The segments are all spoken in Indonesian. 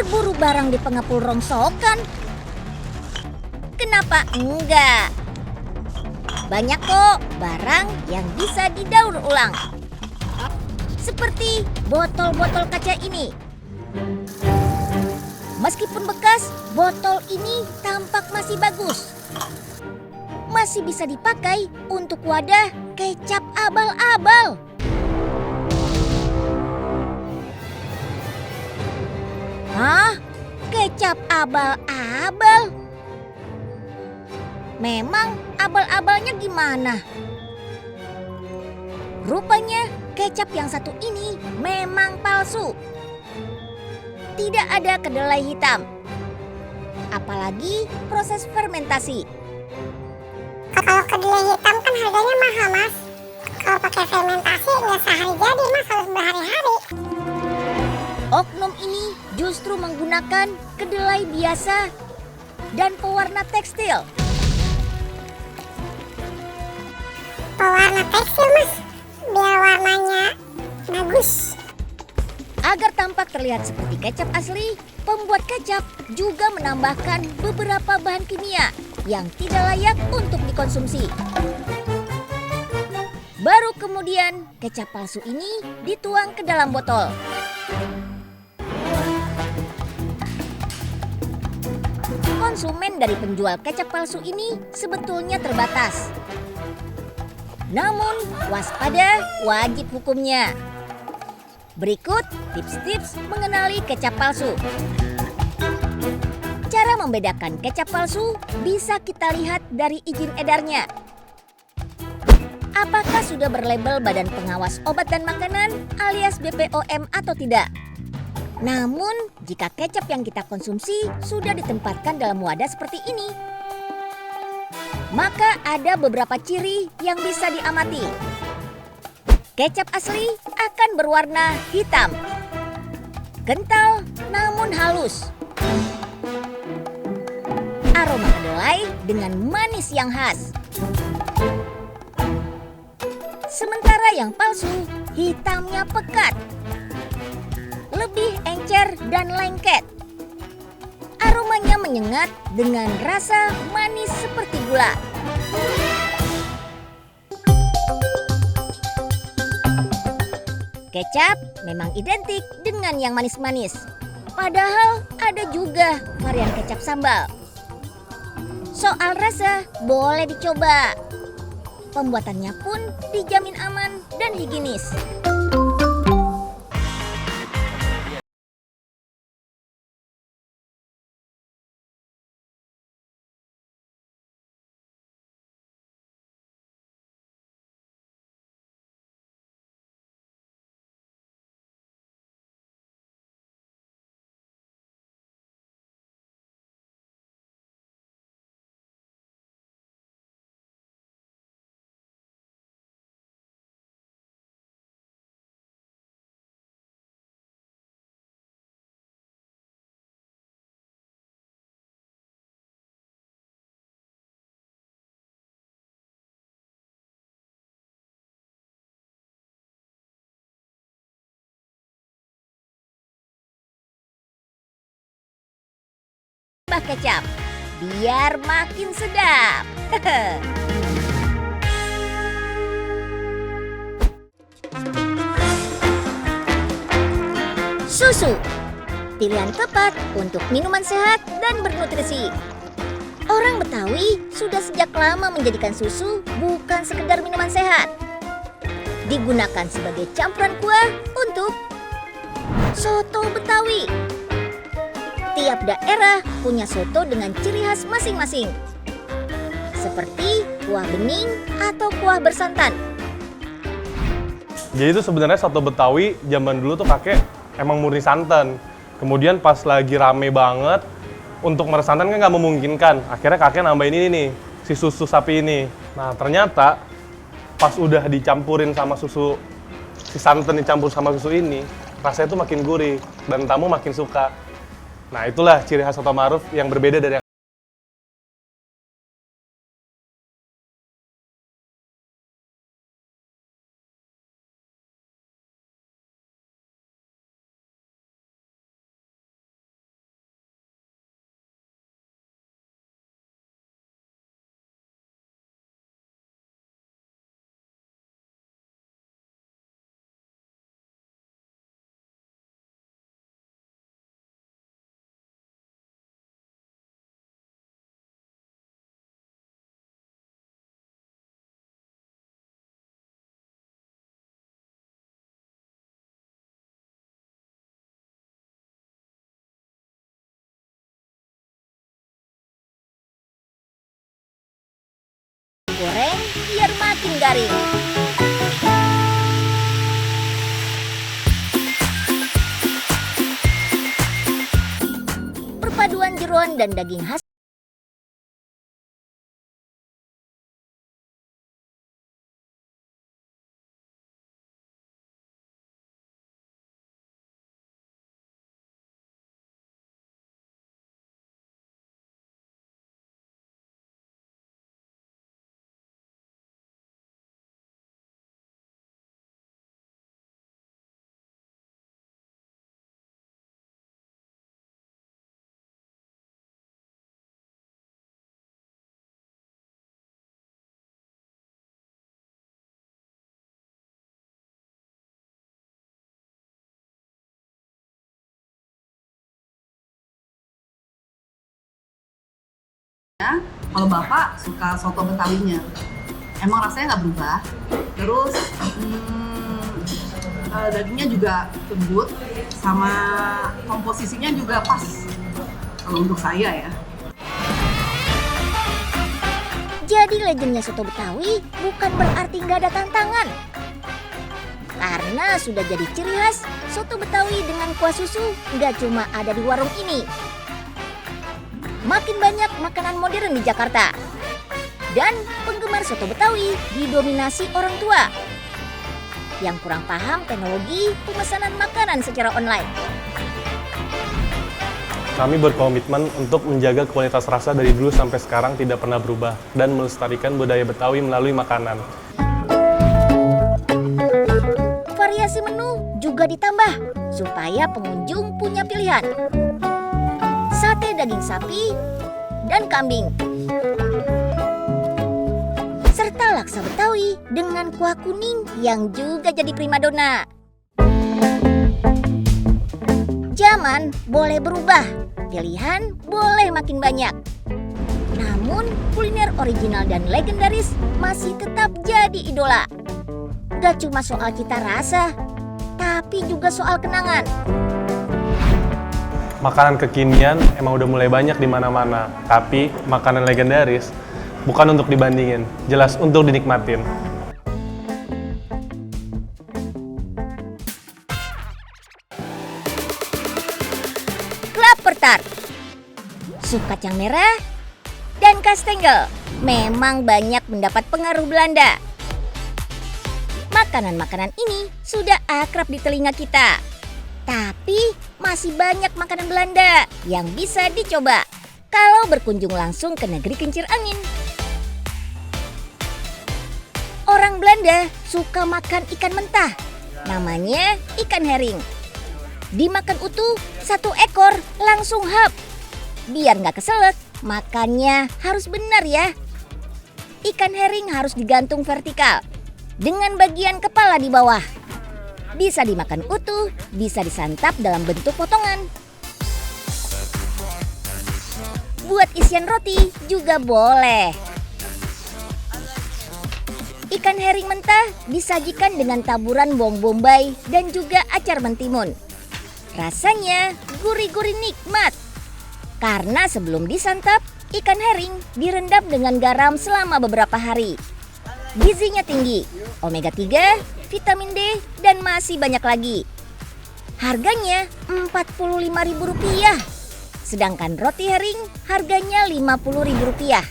berburu barang di pengepul rongsokan. Kenapa enggak? Banyak kok barang yang bisa didaur ulang. Seperti botol-botol kaca ini. Meskipun bekas, botol ini tampak masih bagus. Masih bisa dipakai untuk wadah kecap abal-abal. Hah? Kecap abal-abal? Memang abal-abalnya gimana? Rupanya kecap yang satu ini memang palsu. Tidak ada kedelai hitam. Apalagi proses fermentasi. Kalau kedelai hitam kan harganya mahal, Mas. Kalau pakai fermentasi nggak sehari jadi, Mas, harus berhari-hari. Oknum ini justru menggunakan kedelai biasa dan pewarna tekstil. Pewarna tekstil, Mas, biar warnanya bagus. Agar tampak terlihat seperti kecap asli, pembuat kecap juga menambahkan beberapa bahan kimia yang tidak layak untuk dikonsumsi. Baru kemudian kecap palsu ini dituang ke dalam botol. Konsumen dari penjual kecap palsu ini sebetulnya terbatas. Namun, waspada wajib hukumnya. Berikut tips-tips mengenali kecap palsu. Cara membedakan kecap palsu bisa kita lihat dari izin edarnya. Apakah sudah berlabel Badan Pengawas Obat dan Makanan alias BPOM atau tidak? Namun, jika kecap yang kita konsumsi sudah ditempatkan dalam wadah seperti ini, maka ada beberapa ciri yang bisa diamati. Kecap asli akan berwarna hitam, kental namun halus. Aroma kedelai dengan manis yang khas. Sementara yang palsu, hitamnya pekat, lebih encer dan lengket. Aromanya menyengat dengan rasa manis seperti gula. Kecap memang identik dengan yang manis-manis. Padahal ada juga varian kecap sambal. Soal rasa boleh dicoba. Pembuatannya pun dijamin aman dan higienis. Tambah kecap biar makin sedap. Susu, pilihan tepat untuk minuman sehat dan bernutrisi. Orang Betawi sudah sejak lama menjadikan susu bukan sekedar minuman sehat. Digunakan sebagai campuran kuah untuk soto Betawi. Tiap daerah punya soto dengan ciri khas masing-masing. Seperti kuah bening atau kuah bersantan. Jadi itu sebenarnya soto Betawi zaman dulu tuh kakek emang murni santan. Kemudian pas lagi rame banget, untuk meres santan kan nggak memungkinkan. Akhirnya kakek nambahin ini nih, si susu sapi ini. Nah ternyata pas udah dicampurin sama susu, si santan dicampur sama susu ini, rasanya tuh makin gurih dan tamu makin suka. Nah itulah ciri khas soto Ma'ruf yang berbeda dari goreng biar makin garing. Perpaduan jeroan dan daging khas Kalau Bapak suka soto Betawinya, emang rasanya nggak berubah. Terus dagingnya juga lembut, sama komposisinya juga pas. Kalau untuk saya ya. Jadi legendnya soto Betawi bukan berarti nggak ada tantangan. Karena sudah jadi ciri khas, soto Betawi dengan kuah susu nggak cuma ada di warung ini. Makin banyak makanan modern di Jakarta. Dan penggemar soto Betawi didominasi orang tua yang kurang paham teknologi pemesanan makanan secara online. Kami berkomitmen untuk menjaga kualitas rasa dari dulu sampai sekarang tidak pernah berubah dan melestarikan budaya Betawi melalui makanan. Variasi menu juga ditambah supaya pengunjung punya pilihan. Sate daging sapi dan kambing. Serta laksa Betawi dengan kuah kuning yang juga jadi primadona. Zaman boleh berubah, pilihan boleh makin banyak. Namun kuliner original dan legendaris masih tetap jadi idola. Gak cuma soal cita rasa, tapi juga soal kenangan. Makanan kekinian emang udah mulai banyak di mana-mana, tapi makanan legendaris bukan untuk dibandingin, jelas untuk dinikmatin. Klaper tart, sup kacang merah, dan kastengel memang banyak mendapat pengaruh Belanda. Makanan-makanan ini sudah akrab di telinga kita. Tapi masih banyak makanan Belanda yang bisa dicoba kalau berkunjung langsung ke negeri kincir angin. Orang Belanda suka makan ikan mentah, namanya ikan herring. Dimakan utuh, 1 ekor langsung hap. Biar nggak keselak, makannya harus benar ya. Ikan herring harus digantung vertikal dengan bagian kepala di bawah. Bisa dimakan utuh, bisa disantap dalam bentuk potongan. Buat isian roti juga boleh. Ikan herring mentah disajikan dengan taburan bawang bombay dan juga acar mentimun. Rasanya gurih-gurih nikmat. Karena sebelum disantap, ikan herring direndam dengan garam selama beberapa hari. Gizinya tinggi, omega 3, vitamin D, dan masih banyak lagi. Harganya Rp45.000. Sedangkan roti herring harganya Rp50.000.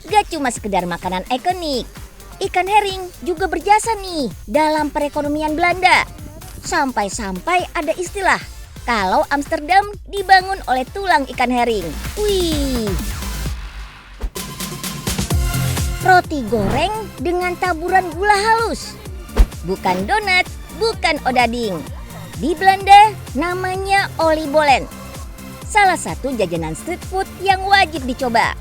Gak cuma sekedar makanan ikonik, ikan herring juga berjasa nih dalam perekonomian Belanda. Sampai-sampai ada istilah kalau Amsterdam dibangun oleh tulang ikan herring. Wih. Roti goreng dengan taburan gula halus. Bukan donat, bukan odading. Di Belanda namanya oliebollen. Salah satu jajanan street food yang wajib dicoba.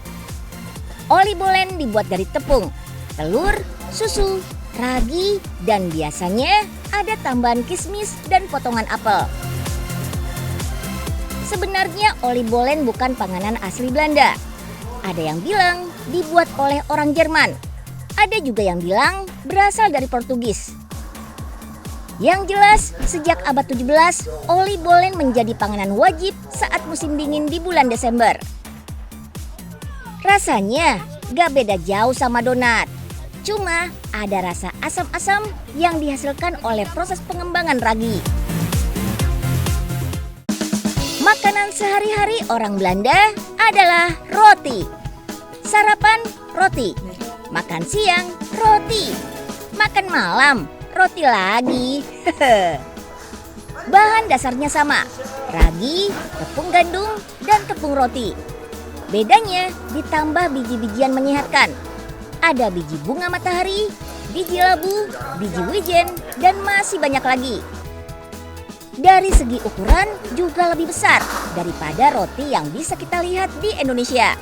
Oliebollen dibuat dari tepung, telur, susu, ragi, dan biasanya ada tambahan kismis dan potongan apel. Sebenarnya oliebollen bukan panganan asli Belanda. Ada yang bilang dibuat oleh orang Jerman. Ada juga yang bilang berasal dari Portugis. Yang jelas, sejak abad 17, oliebollen menjadi panganan wajib saat musim dingin di bulan Desember. Rasanya gak beda jauh sama donat. Cuma ada rasa asam-asam yang dihasilkan oleh proses pengembangan ragi. Makanan sehari-hari orang Belanda adalah roti. Sarapan roti, makan siang roti, makan malam roti lagi. Bahan dasarnya sama, ragi, tepung gandum, dan tepung roti. Bedanya ditambah biji-bijian menyehatkan. Ada biji bunga matahari, biji labu, biji wijen, dan masih banyak lagi. Dari segi ukuran juga lebih besar daripada roti yang bisa kita lihat di Indonesia.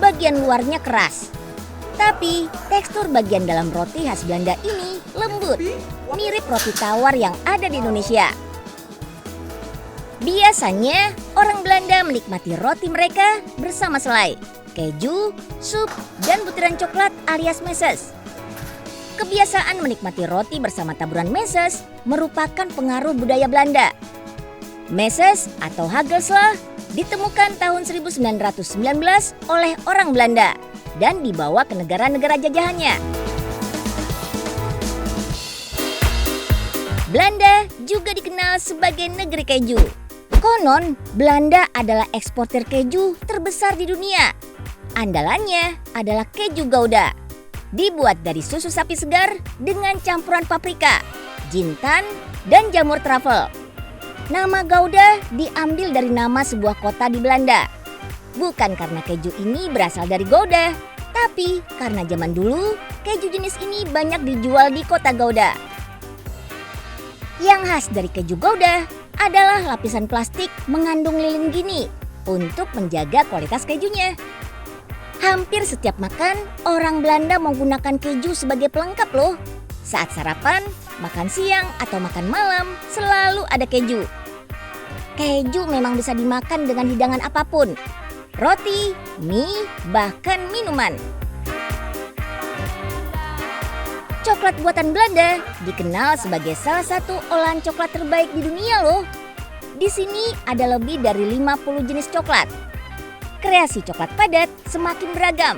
Bagian luarnya keras, tapi tekstur bagian dalam roti khas Belanda ini lembut, mirip roti tawar yang ada di Indonesia. Biasanya orang Belanda menikmati roti mereka bersama selai, keju, sup, dan butiran coklat alias meses. Kebiasaan menikmati roti bersama taburan meses merupakan pengaruh budaya Belanda. Meses atau hagelsla ditemukan tahun 1919 oleh orang Belanda dan dibawa ke negara-negara jajahannya. Belanda juga dikenal sebagai negeri keju. Konon, Belanda adalah eksportir keju terbesar di dunia. Andalannya adalah keju Gouda. Dibuat dari susu sapi segar dengan campuran paprika, jintan, dan jamur truffle. Nama Gouda diambil dari nama sebuah kota di Belanda. Bukan karena keju ini berasal dari Gouda, tapi karena zaman dulu keju jenis ini banyak dijual di kota Gouda. Yang khas dari keju Gouda adalah lapisan plastik mengandung lilin gini untuk menjaga kualitas kejunya. Hampir setiap makan, orang Belanda menggunakan keju sebagai pelengkap loh. Saat sarapan, makan siang, atau makan malam, selalu ada keju. Keju memang bisa dimakan dengan hidangan apapun. Roti, mie, bahkan minuman. Coklat buatan Belanda dikenal sebagai salah satu olahan coklat terbaik di dunia loh. Di sini ada lebih dari 50 jenis coklat. Kreasi coklat padat semakin beragam.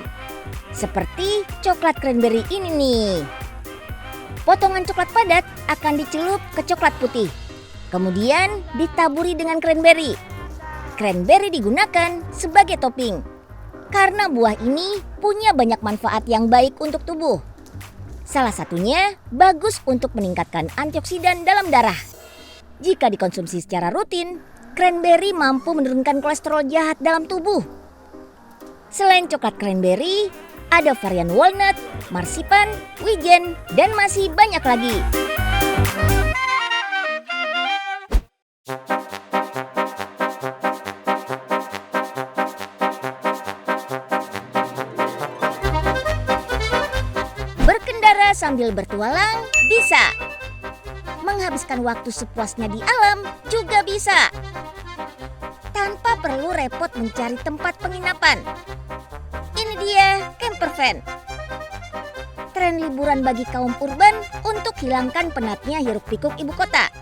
Seperti coklat cranberry ini nih. Potongan coklat padat akan dicelup ke coklat putih. Kemudian ditaburi dengan cranberry. Cranberry digunakan sebagai topping. Karena buah ini punya banyak manfaat yang baik untuk tubuh. Salah satunya bagus untuk meningkatkan antioksidan dalam darah. Jika dikonsumsi secara rutin, cranberry mampu menurunkan kolesterol jahat dalam tubuh. Selain coklat cranberry, ada varian walnut, marsipan, wijen, dan masih banyak lagi. Berkendara sambil bertualang bisa. Menghabiskan waktu sepuasnya di alam juga bisa. Tanpa perlu repot mencari tempat penginapan. Ini dia camper van. Tren liburan bagi kaum urban untuk hilangkan penatnya hiruk-pikuk ibu kota.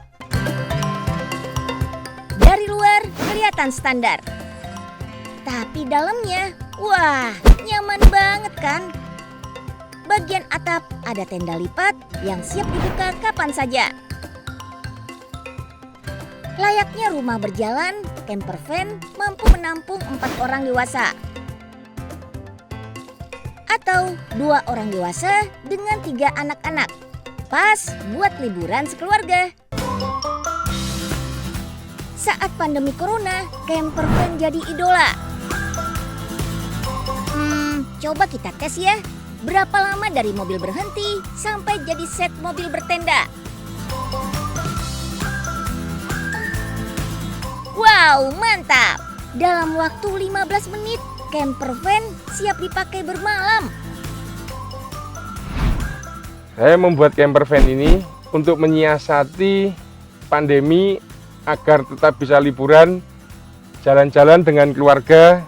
Dari luar kelihatan standar. Tapi dalamnya, wah, nyaman banget kan? Bagian atap ada tenda lipat yang siap dibuka kapan saja. Layaknya rumah berjalan, camper van mampu menampung 4 orang dewasa. Atau 2 orang dewasa dengan 3 anak-anak. Pas buat liburan sekeluarga. Saat pandemi corona, camper van jadi idola. Coba kita tes ya. Berapa lama dari mobil berhenti sampai jadi set mobil bertenda? Wow, mantap! Dalam waktu 15 menit, camper van siap dipakai bermalam. Saya membuat camper van ini untuk menyiasati pandemi agar tetap bisa liburan, jalan-jalan dengan keluarga,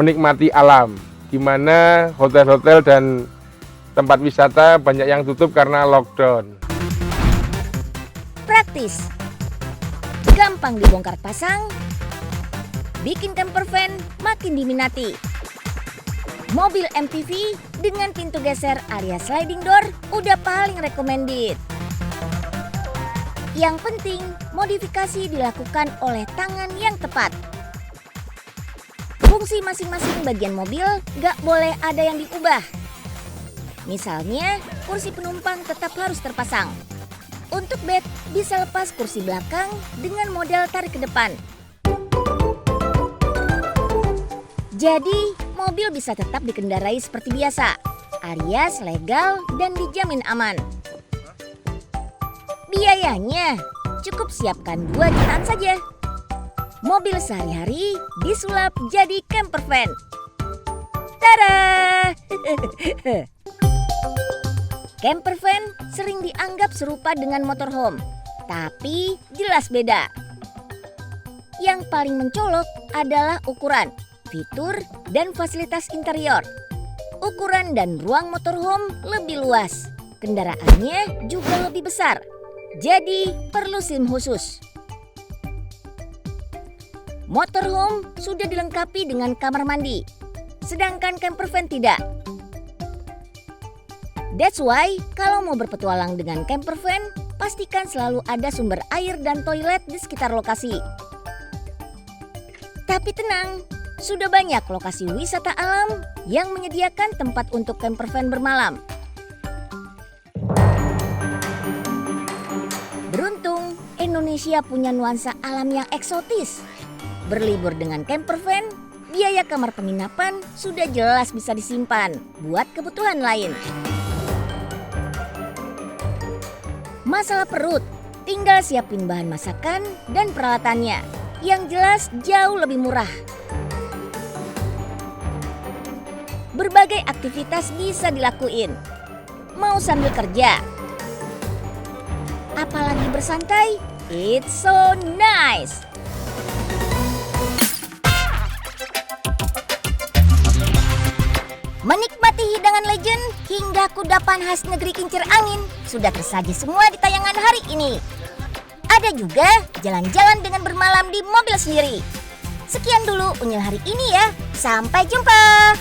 menikmati alam. Di mana hotel-hotel dan tempat wisata banyak yang tutup karena lockdown. Praktis, gampang dibongkar pasang, bikin camper van makin diminati. Mobil MPV dengan pintu geser alias sliding door udah paling recommended. Yang penting, modifikasi dilakukan oleh tangan yang tepat. Fungsi masing-masing bagian mobil gak boleh ada yang diubah. Misalnya, kursi penumpang tetap harus terpasang. Untuk bed, bisa lepas kursi belakang dengan model tarik ke depan. Jadi, mobil bisa tetap dikendarai seperti biasa, alias legal dan dijamin aman. Biayanya, cukup siapkan 2 jutaan saja. Mobil sehari-hari disulap jadi camper van. Tada! Camper van sering dianggap serupa dengan motorhome, tapi jelas beda. Yang paling mencolok adalah ukuran, fitur, dan fasilitas interior. Ukuran dan ruang motorhome lebih luas, kendaraannya juga lebih besar, jadi perlu SIM khusus. Motorhome sudah dilengkapi dengan kamar mandi, sedangkan camper van tidak. That's why kalau mau berpetualang dengan camper van, pastikan selalu ada sumber air dan toilet di sekitar lokasi. Tapi tenang, sudah banyak lokasi wisata alam yang menyediakan tempat untuk camper van bermalam. Beruntung, Indonesia punya nuansa alam yang eksotis. Berlibur dengan camper van, biaya kamar penginapan sudah jelas bisa disimpan buat kebutuhan lain. Masalah perut, tinggal siapin bahan masakan dan peralatannya, yang jelas jauh lebih murah. Berbagai aktivitas bisa dilakuin, mau sambil kerja, apalagi bersantai, it's so nice. Menikmati hidangan legend hingga kudapan khas negeri kincir angin sudah tersaji semua di tayangan hari ini. Ada juga jalan-jalan dengan bermalam di mobil sendiri. Sekian dulu Unyil hari ini ya. Sampai jumpa.